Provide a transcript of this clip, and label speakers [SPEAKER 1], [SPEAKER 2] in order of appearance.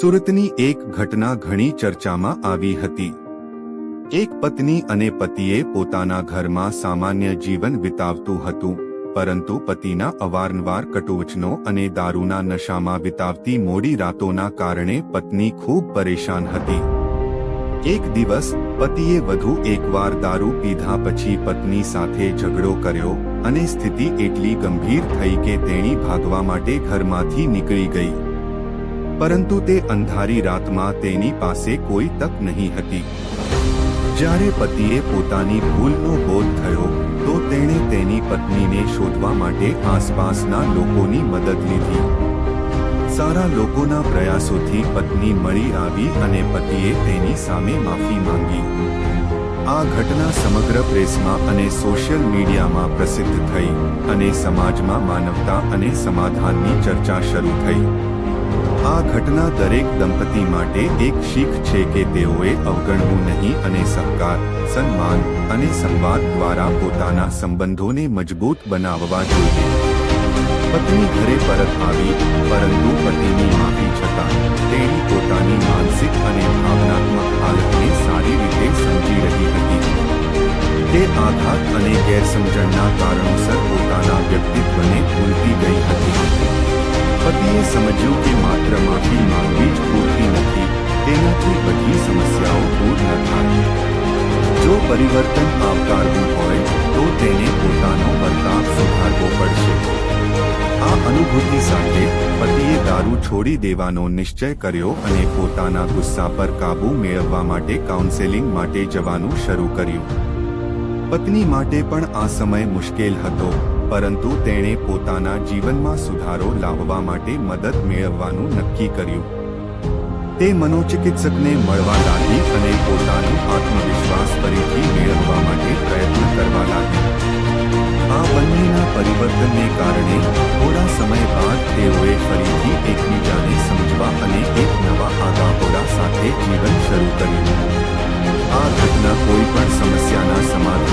[SPEAKER 1] સુરતની એક ઘટના ઘણી ચર્ચામાં આવી હતી। એક પત્ની અને પતિએ પોતાના ઘરમાં સામાન્ય જીવન વિતાવતું હતું, પરંતુ પતિના અવારનવાર કટુવચનો અને દારૂના નશામાં વિતાવતી મોડી રાતોના કારણે પત્ની ખૂબ પરેશાન હતી। એક દિવસ પતિએ વધુ એકવાર દારૂ પીધા પછી પત્ની સાથે ઝઘડો કર્યો અને સ્થિતિ એટલી ગંભીર થઈ કે તેણી ભાગવા માટે ઘરમાંથી નીકળી ગઈ, પરંતુ તે અંધારી રાતમાં તેની પાસે કોઈ તક નહીં હતી। જ્યારે પતિએ પોતાની ભૂલનો બોધ થયો તો તેણે તેની પત્નીને શોધવા માટે આસપાસના લોકોની મદદ લીધી। સારા લોકોના પ્રયાસોથી પત્ની મળી આવી અને પતિએ તેની સામે માફી માંગી। આ ઘટના સમગ્ર પ્રેસમાં અને સોશિયલ મીડિયામાં પ્રસિદ્ધ થઈ અને સમાજમાં માનવતા અને સમાધાનની ચર્ચા શરૂ થઈ। આ ઘટના દરેક દંપતી માટે એક શીખ છે કે તેઓએ અવગણવું નહીં અને સહકાર, સન્માન અને સંવાદ દ્વારા પોતાના સંબંધોને મજબૂત બનાવવા જોઈએ। પત્ની ઘરે પરત આવી, પરંતુ પતિની માફી છતાં તેણી પોતાની માનસિક અને ભાવનાત્મક હાલતને સારી રીતે સમજી રહી હતી। તે આઘાત અને ગેરસમજણના કારણોસર પોતાના વ્યક્તિત્વને ભૂલતી ગઈ હતી। પતિએ સમજ્યું કે માત્ર માફી માંગવી જ પૂરતી નથી, તેનાથી બધી સમસ્યાઓ દૂર ન થાય। જો પરિવર્તન આવકારવું હોય તો તેને પોતાનો વર્તાવ સુધારવો પડશે। આ અનુભૂતિ સાથે પતિએ દારૂ છોડી દેવાનો નિશ્ચય કર્યો અને પોતાના ગુસ્સા પર કાબૂ મેળવવા માટે કાઉન્સેલિંગ માટે જવાનું શરૂ કર્યું। પત્ની માટે પણ આ સમય મુશ્કેલ હતો, પરંતુ તેણે પોતાના જીવનમાં સુધારો લાવવા માટે મદદ મેળવવાનું નક્કી કર્યું। તે મનોચિકિત્સકને મળવા લાગી અને પોતાનો આત્મવિશ્વાસ ફરીથી મેળવવા માટે પ્રયત્ન કરવા લાગી। આ બંનેના પરિવર્તનને કારણે થોડા સમય બાદ તેઓએ ફરીથી એકબીજાને સમજવા અને એક નવા આગાપોડા સાથે જીવન શરૂ કર્યું। આ ઘટના કોઈ પણ સમસ્યાના સમાધાન